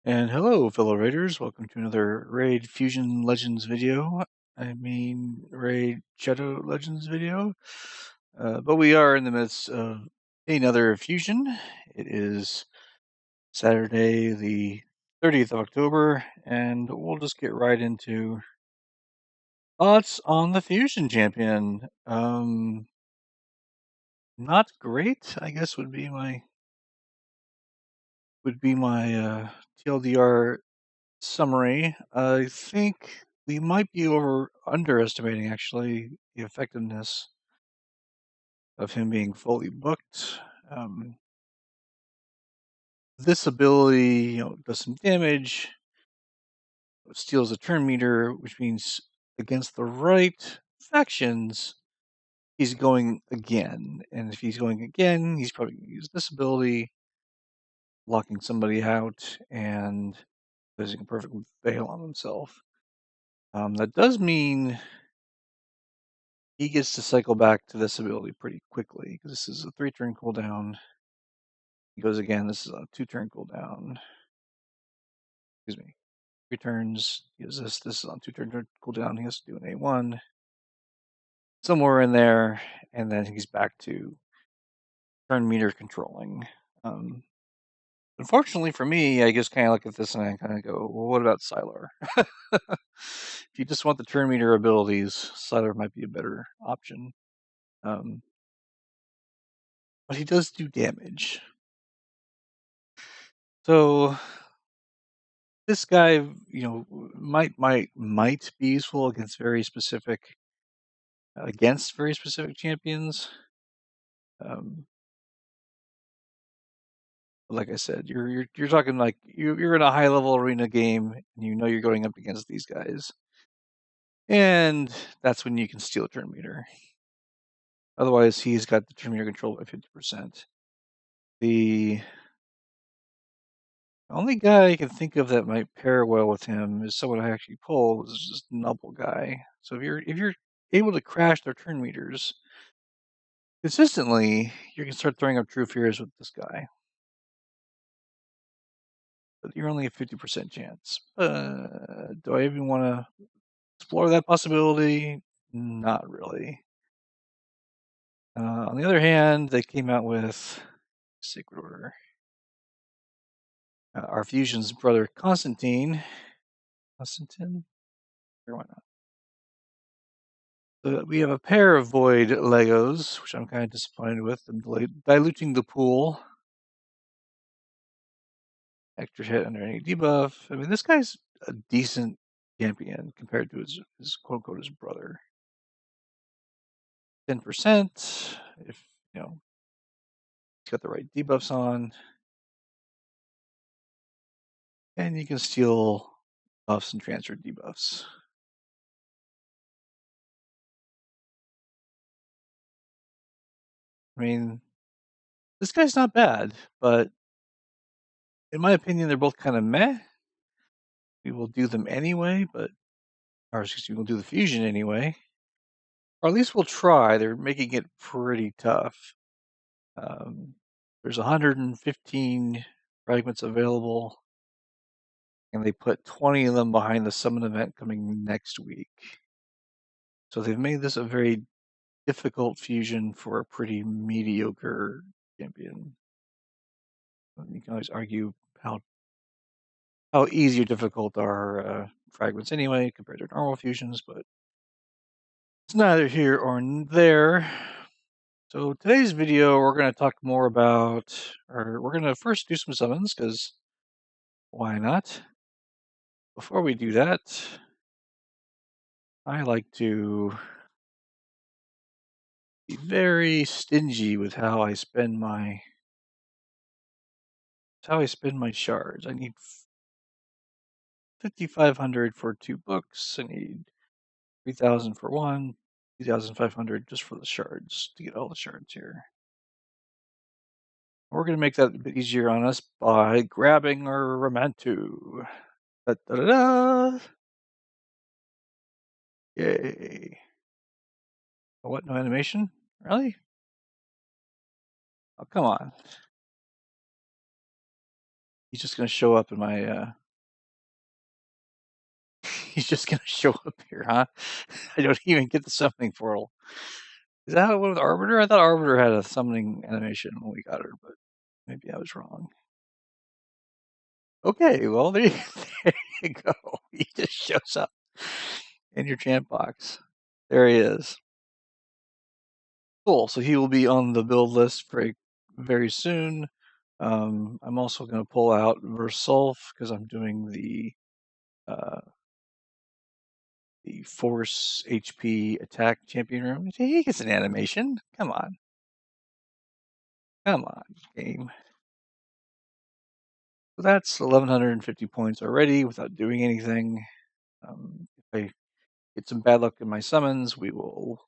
And hello, fellow raiders. Welcome to another Raid Fusion Legends video. Raid Shadow Legends video. But we are in the midst of another fusion. It is Saturday, the 30th of October, and we'll just get right into thoughts on the Fusion Champion. Not great, I guess would be my TLDR summary. I think we might be underestimating actually the effectiveness of him being fully booked. This ability, does some damage, steals a turn meter, which means against the right factions, he's going again. And if he's going again, he's probably going to use this ability, locking somebody out and using a perfect veil on himself. That does mean he gets to cycle back to this ability pretty quickly, because this is a 3-turn cooldown. He goes again, this is a 2-turn cooldown. Excuse me. 3 turns, he does this is on 2-turn cooldown, he has to do an A1. Somewhere in there, and then he's back to turn meter controlling. Unfortunately for me, I just kind of look at this and I kind of go, well, what about Sylar? If you just want the turn meter abilities, Sylar might be a better option. But he does do damage. So this guy, might be useful against very specific champions. Like I said, you're talking like you're in a high level arena game and you're going up against these guys, and that's when you can steal a turn meter. Otherwise, he's got the turn meter control at 50%. The only guy I can think of that might pair well with him is someone I actually pull, is just a Nubble guy. So if you're able to crash their turn meters consistently, you can start throwing up True Fears with this guy. But you're only a 50% chance. Do I even want to explore that possibility? Not really. On the other hand, they came out with Sacred Order. Our Fusion's brother Constantine. Or why not? We have a pair of Void Legos, which I'm kind of disappointed with. I'm diluting the pool. Extra hit under any debuff. I mean, this guy's a decent champion compared to his quote unquote his brother. 10%, if he's got the right debuffs on. And you can steal buffs and transfer debuffs. I mean, this guy's not bad, but in my opinion, they're both kind of meh. We will do them anyway, we'll do the fusion anyway. Or at least we'll try. They're making it pretty tough. There's 115 fragments available, and they put 20 of them behind the summon event coming next week. So they've made this a very difficult fusion for a pretty mediocre champion. You can always argue how easy or difficult are fragments anyway compared to normal fusions, but it's neither here or there. So today's video, we're going to talk more about, or we're going to first do some summons, because why not? Before we do that, I like to be very stingy with how I spend my shards. I need 5,500 for 2 books. I need 3,000 for 1, 2,500 just for the shards to get all the shards here. We're going to make that a bit easier on us by grabbing our Romantu. Da, da, da, da. Yay. What? No animation? Really? Oh, come on. He's just gonna show up in my. He's just gonna show up here, huh? I don't even get the summoning portal. Is that how it went with Arbiter? I thought Arbiter had a summoning animation when we got her, but maybe I was wrong. Okay, well there you, there you go. He just shows up in your chant box. There he is. Cool. So he will be on the build list very, very soon. I'm also going to pull out Versulf because I'm doing uh, the Force HP attack champion room. He gets an animation. Come on, game. So that's 1,150 points already without doing anything. If I get some bad luck in my summons, we will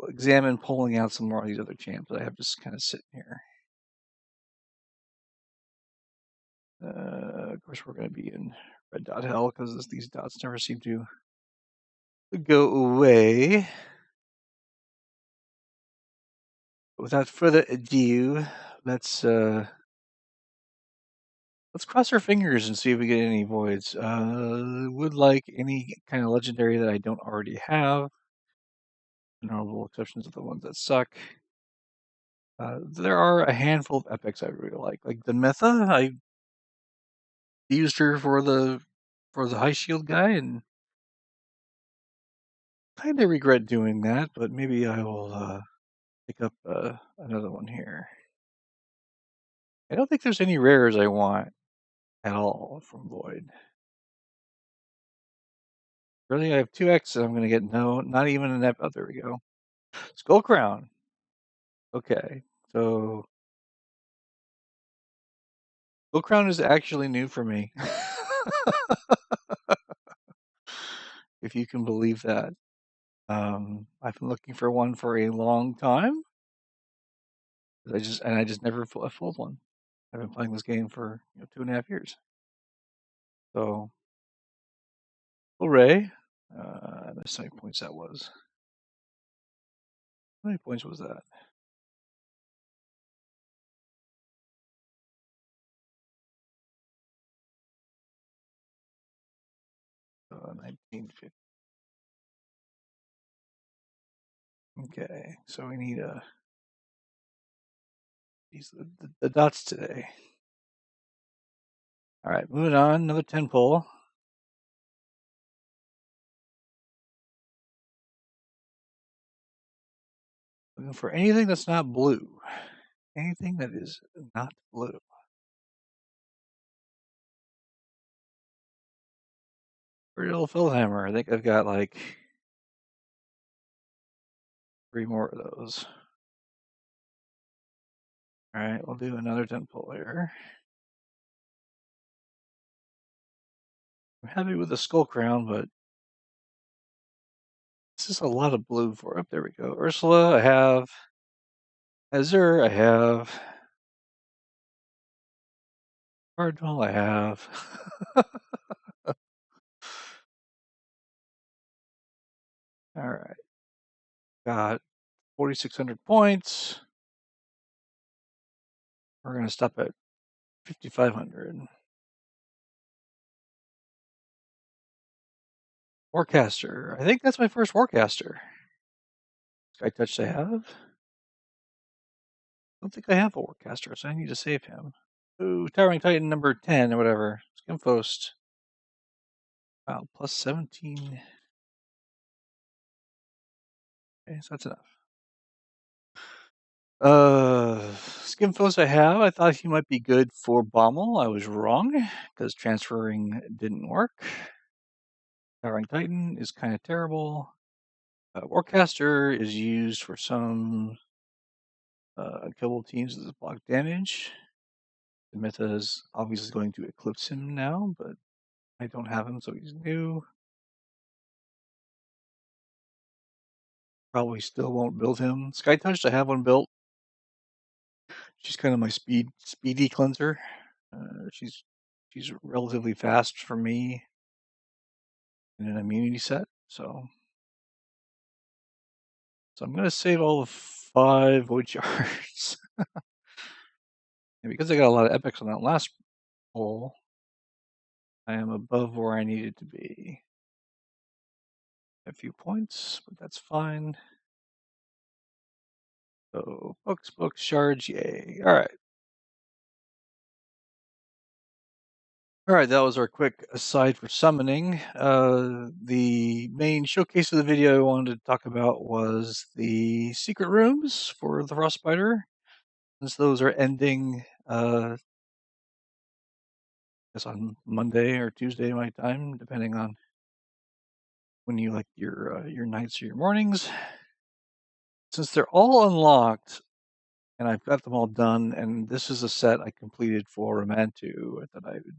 examine pulling out some more of these other champs that I have just kind of sitting here. Of course, we're going to be in red dot hell because these dots never seem to go away. Without further ado, let's cross our fingers and see if we get any voids. Would like any kind of legendary that I don't already have. Notable exceptions are the ones that suck. There are a handful of epics I really like the Metha. I used her for the high shield guy, and kind of regret doing that. But maybe I will pick up another one here. I don't think there's any rares I want at all from Void. Really, I have 2x, and I'm going to get no, not even an ep. Oh, there we go. Skull Crown. Okay, so Skull Crown is actually new for me. If you can believe that. I've been looking for one for a long time. I just never pulled one. I've been playing this game for 2.5 years. So, hooray! That's how many points that was. How many points was that? Uh, 1950. Okay, so we need the dots today. All right, moving on. Another 10 pull. Looking for anything that's not blue. Anything that is not blue. Pretty little Fieldhammer. I think I've got like 3 more of those. All right, we'll do another 10 pull here. I'm happy with the Skull Crown, but this is a lot of blue for it. There we go. Ursula, I have. Azure, I have. Cardinal, I have. All right. Got 4,600 points. We're going to stop at 5,500. Warcaster. I think that's my first Warcaster. Sky Touch I have. I don't think I have a Warcaster, so I need to save him. Ooh, Towering Titan number 10 or whatever. Skimfost. Wow, plus 17. Okay, so that's enough. Skimfost I have. I thought he might be good for Bommel. I was wrong because transferring didn't work. Towering Titan is kind of terrible. Warcaster is used for some unkillable teams as block damage. The meta is obviously going to eclipse him now, but I don't have him, so he's new. Probably still won't build him. Sky Touch, I have one built. She's kind of my speedy cleanser. She's relatively fast for me in an immunity set, so I'm gonna save all the 5 void shards. And because I got a lot of epics on that last poll, I am above where I needed to be. A few points, but that's fine. So books, shards, yay. All right. All right, that was our quick aside for summoning. The main showcase of the video I wanted to talk about was the secret rooms for the Frostbiter. Since those are ending, I guess on Monday or Tuesday my time, depending on when you like your nights or your mornings. Since they're all unlocked, and I've got them all done, and this is a set I completed for Romantu, I thought I would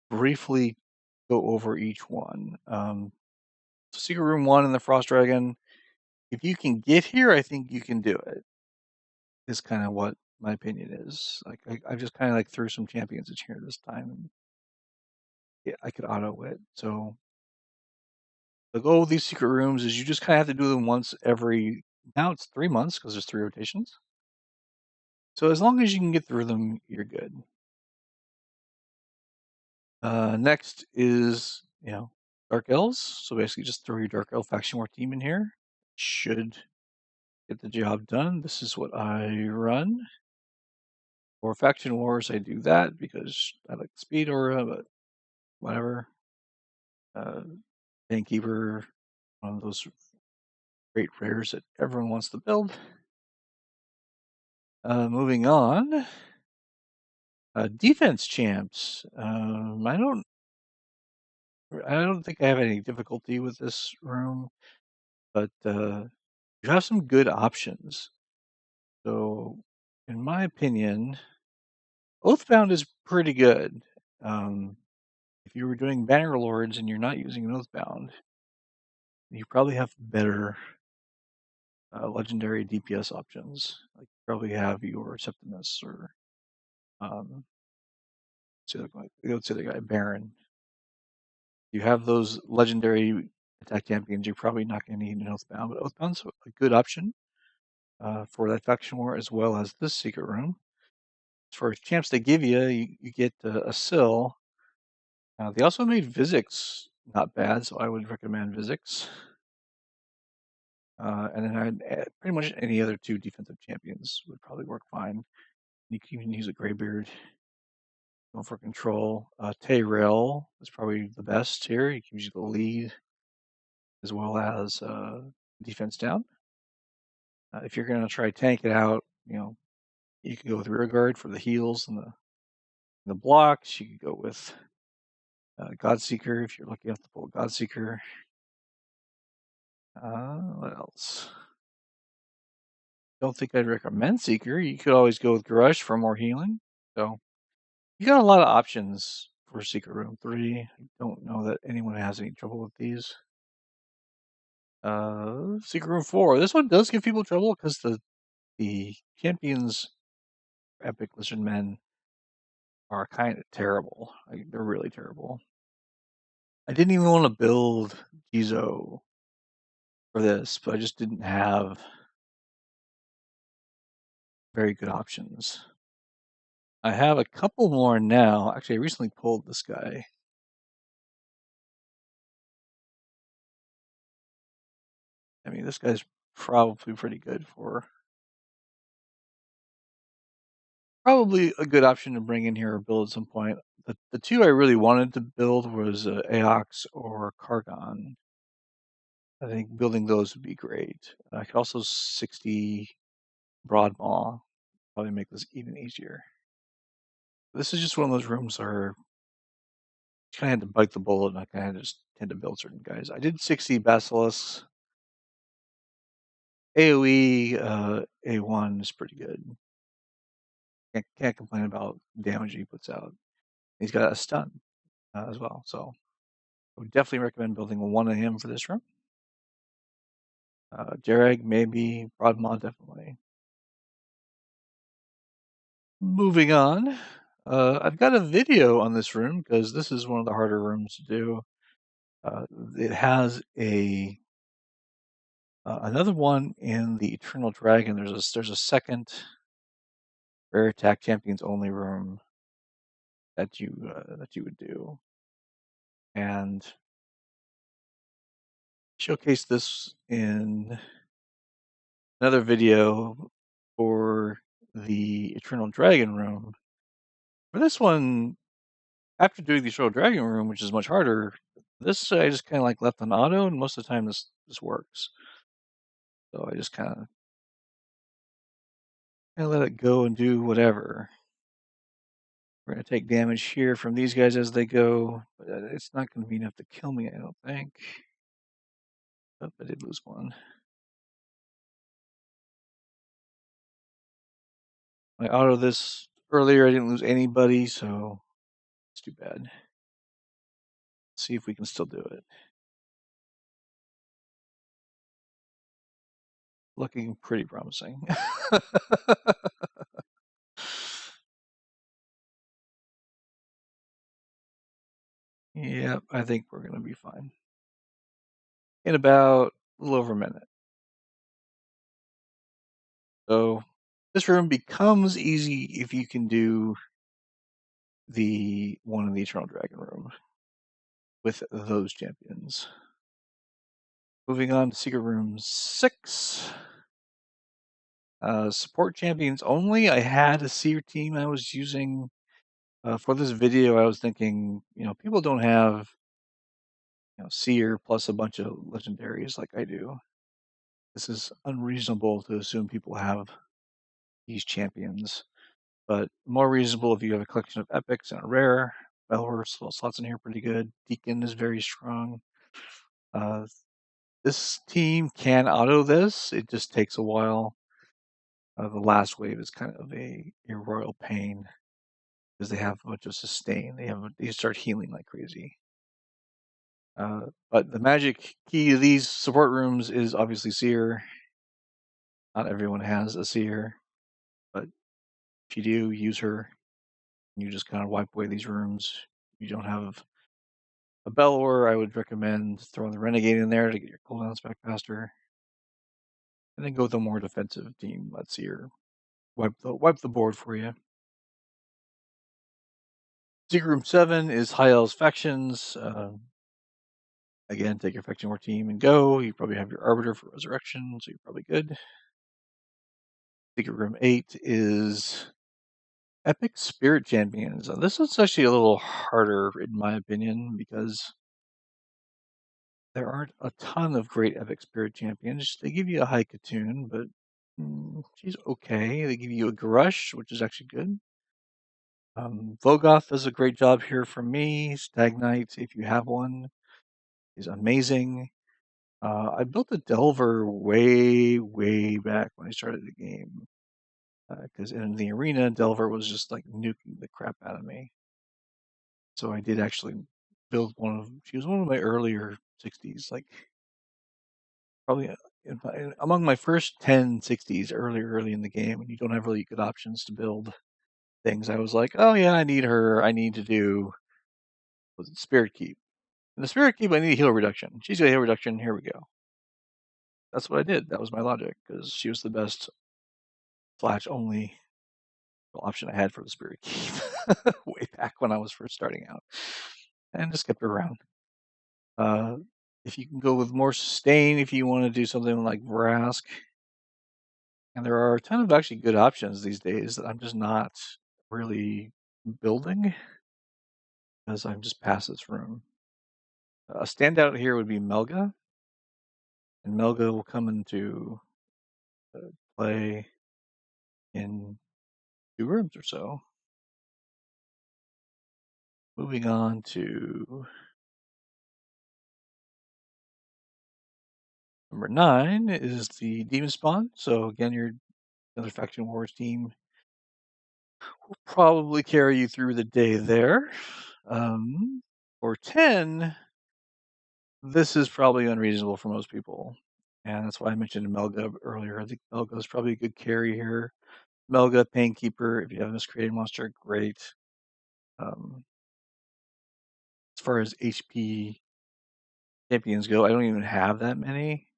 briefly go over each one. Secret Room 1 in the Frost Dragon, if you can get here, I think you can do it, is kind of what my opinion is. Like, I just kind of like threw some champions in here this time, and yeah, I could auto it. So the goal with these secret rooms is you just kind of have to do them once every, now it's 3 months because there's 3 rotations. So as long as you can get through them, you're good. Next is, Dark Elves. So basically just throw your Dark Elf Faction War team in here. Should get the job done. This is what I run. For Faction Wars, I do that because I like Speed Aura, but whatever. Gamekeeper, one of those great rares that everyone wants to build. Moving on. Defense champs. I don't think I have any difficulty with this room, but you have some good options. So, in my opinion, Oathbound is pretty good. If you were doing Banner Lords and you're not using an Oathbound, you probably have better legendary DPS options. Like you probably have your Septimus or let's say the guy Baron. You have those legendary attack champions. You're probably not going to need an Oathbound, but Oathbound's a good option for that faction war as well as this secret room. As far as champs they give you, you get a Sill. They also made Vizix not bad, so I would recommend Vizix. And then I'd pretty much any other 2 defensive champions would probably work fine. You can even use a Greybeard for control. Tayrail is probably the best here. He gives you the lead as well as defense down. If you're going to try tank it out, you can go with rear guard for the heals and the blocks. You could go with Godseeker if you're lucky enough to pull Godseeker. What else? Don't think I'd recommend Seeker. You could always go with Grush for more healing. So you got a lot of options for Secret Room 3. I don't know that anyone has any trouble with these. Secret Room 4. This one does give people trouble because the champions, Epic Lizard Men, are kind of terrible. Like, they're really terrible. I didn't even want to build Gizo for this, but I just didn't have very good options. I have a couple more now. Actually, I recently pulled this guy. I mean, this guy's probably pretty good probably a good option to bring in here or build at some point. The 2 I really wanted to build was Aox or Kargon. I think building those would be great. I could also 60 Broadmaw, probably make this even easier. This is just one of those rooms where you kind of had to bite the bullet, and I kind of just tend to build certain guys. I did 60 Basilisks. AoE A1 is pretty good. Can't complain about the damage he puts out. He's got a stun as well, so I would definitely recommend building one of him for this room. Jareg, maybe. Broadmaw, definitely. Moving on. I've got a video on this room because this is one of the harder rooms to do. It has another one in the Eternal Dragon. There's a second rare attack champions only room that you would do, and showcase this in another video for the Eternal Dragon room. For this one, after doing the Eternal Dragon room, which is much harder, this I just kind of like left on auto, and most of the time this works. So I just kind of let it go and do whatever. We're going to take damage here from these guys as they go, but it's not going to be enough to kill me, I don't think. Oh, I did lose one. I auto this earlier, I didn't lose anybody, so it's too bad. Let's see if we can still do it. Looking pretty promising. Yep, I think we're going to be fine. In about a little over a minute. So this room becomes easy if you can do the one in the Eternal Dragon room with those champions. Moving on to Secret Room 6. Support champions only. I had a seer team I was using for this video. I was thinking, people don't have seer plus a bunch of legendaries like I do. This is unreasonable to assume people have these champions, but more reasonable if you have a collection of epics and a rare. Belwer slots in here pretty good. Deacon is very strong. This team can auto this. It just takes a while. The last wave is kind of a royal pain because they have a bunch of sustain. They start healing like crazy. But the magic key to these support rooms is obviously Seer. Not everyone has a Seer, but if you do, use her. You just kind of wipe away these rooms. If you don't have a Belor, I would recommend throwing the Renegade in there to get your cooldowns back faster. And then go with a more defensive team. Let Seer wipe the board for you. Secret Room 7 is High Elves Factions. Again, take your Faction War team and go. You probably have your Arbiter for Resurrection, so you're probably good. Secret Room 8 is Epic Spirit Champions. This is actually a little harder, in my opinion, because there aren't a ton of great Epic Spirit Champions. They give you a Haikatoon, but she's okay. They give you a Garush, which is actually good. Vogoth does a great job here for me. Stagnite, if you have one, is amazing. I built a Delver way, way back when I started the game. Because in the arena, Delver was just like nuking the crap out of me. So I did actually build she was one of my earlier 60s, like probably among my first 10 60s early in the game, when you don't have really good options to build things. I was like, oh yeah, I need her. I need to do Spirit Keep. And the Spirit Keep, I need a heal reduction. She's got a heal reduction. Here we go. That's what I did. That was my logic, because she was the best flash only option I had for the Spirit Keep way back when I was first starting out, and just kept her around. If you can go with more sustain, if you want to do something like Vrask, and there are a ton of actually good options these days that I'm just not really building because I'm just past this room. A standout here would be Melga, and Melga will come into play in 2 rooms or so. Moving on to number 9 is the Demon Spawn. So again, your another Faction Wars team will probably carry you through the day there. For 10, this is probably unreasonable for most people. And that's why I mentioned Melga earlier. I think Melga is probably a good carry here. Melga, Painkeeper, if you have a miscreated monster, great. As far as HP champions go, I don't even have that many.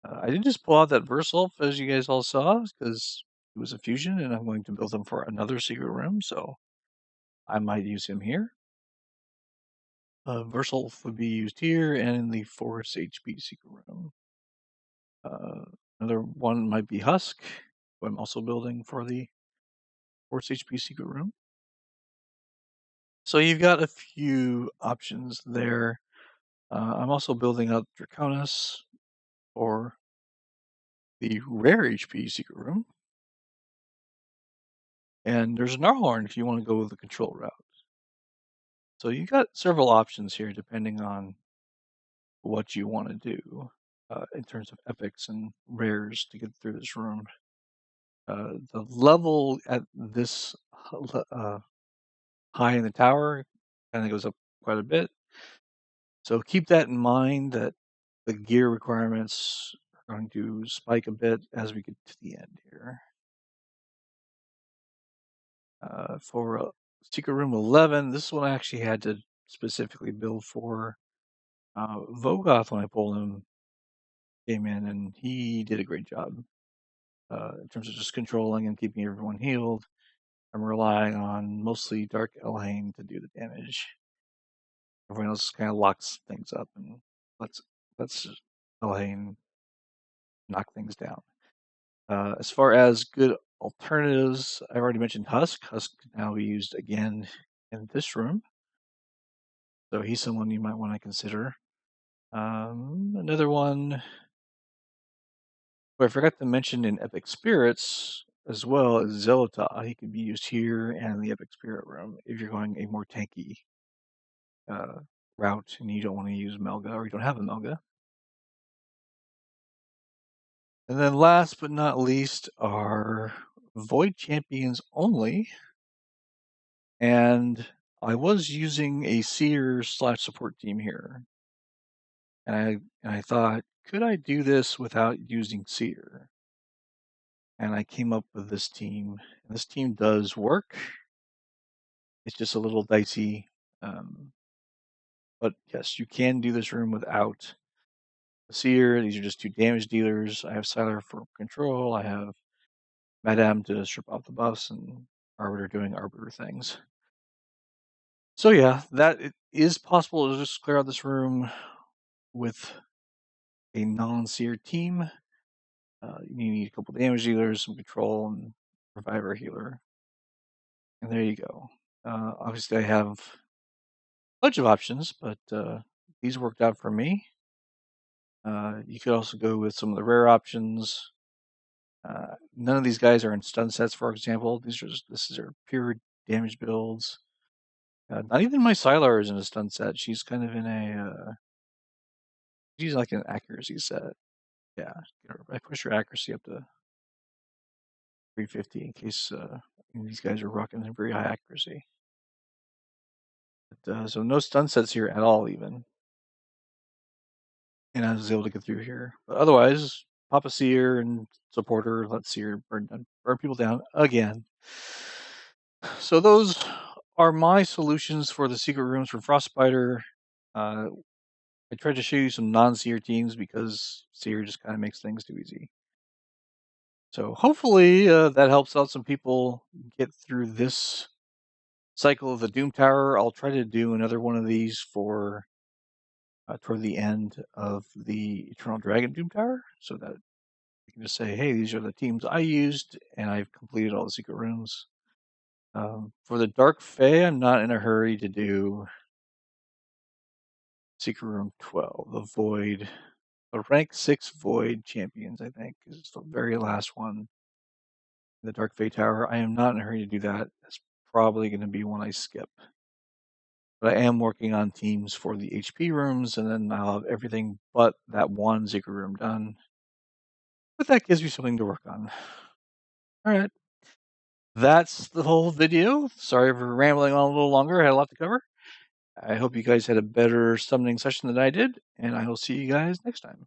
I did just pull out that Versulf, as you guys all saw, because who is a fusion, and I'm going to build him for another secret room, so I might use him here. Versalf would be used here and in the Force HP secret room. Another one might be Husk, who I'm also building for the Force HP secret room. So you've got a few options there. I'm also building up Draconis for the rare HP secret room. And there's an Gnarlhorn if you want to go with the control route. So you've got several options here depending on what you want to do in terms of epics and rares to get through this room. The level at this high in the tower kind of goes up quite a bit. So keep that in mind, that the gear requirements are going to spike a bit as we get to the end here. For Secret Room 11, this one I actually had to specifically build for Vogoth when I pulled him, came in, and he did a great job in terms of just controlling and keeping everyone healed. I'm relying on mostly Dark Elhain to do the damage. Everyone else kind of locks things up and lets Elhain knock things down. As far as good alternatives, I already mentioned Husk. Husk can now be used again in this room, so he's someone you might want to consider. Another one who I forgot to mention in Epic Spirits as well is Zelota. He can be used here and in the Epic Spirit room if you're going a more tanky route and you don't want to use Melga, or you don't have a Melga. And then last but not least are Void Champions only. And I was using a Seer / support team here. And I thought, could I do this without using Seer? And I came up with this team. And this team does work. It's just a little dicey. But yes, you can do this room without the Seer. These are just 2 damage dealers. I have Siler for control. I have Madame to strip off the buffs, and Arbiter doing Arbiter things. So yeah, that it is possible to just clear out this room with a non-Seer team. You need a couple damage dealers, some control, and Reviver healer. And there you go. Obviously, I have a bunch of options, but these worked out for me. You could also go with some of the rare options. None of these guys are in stun sets, for example. This are pure damage builds. Not even my Sylar is in a stun set. She's kind of in a she's like an accuracy set. Yeah, I push her accuracy up to 350 in case these guys are rocking a very high accuracy. But, so no stun sets here at all, even. And I was able to get through here. But otherwise, pop a Seer and support her, let Seer burn people down again. So those are my solutions for the secret rooms for Frostbiter. I tried to show you some non-Seer teams because Seer just kind of makes things too easy. So hopefully that helps out some people get through this cycle of the Doom Tower. I'll try to do another one of these for toward the end of the Eternal Dragon Doom Tower, so that you can just say, hey, these are the teams I used, and I've completed all the secret rooms. For the Dark Fae, I'm not in a hurry to do Secret Room 12, the Void. The rank 6 Void Champions, I think, is the very last one. The Dark Fae Tower. I am not in a hurry to do that. That's probably going to be one I skip. But I am working on teams for the HP rooms, and then I'll have everything but that one secret room done. But that gives me something to work on. All right. That's the whole video. Sorry for rambling on a little longer. I had a lot to cover. I hope you guys had a better summoning session than I did, and I will see you guys next time.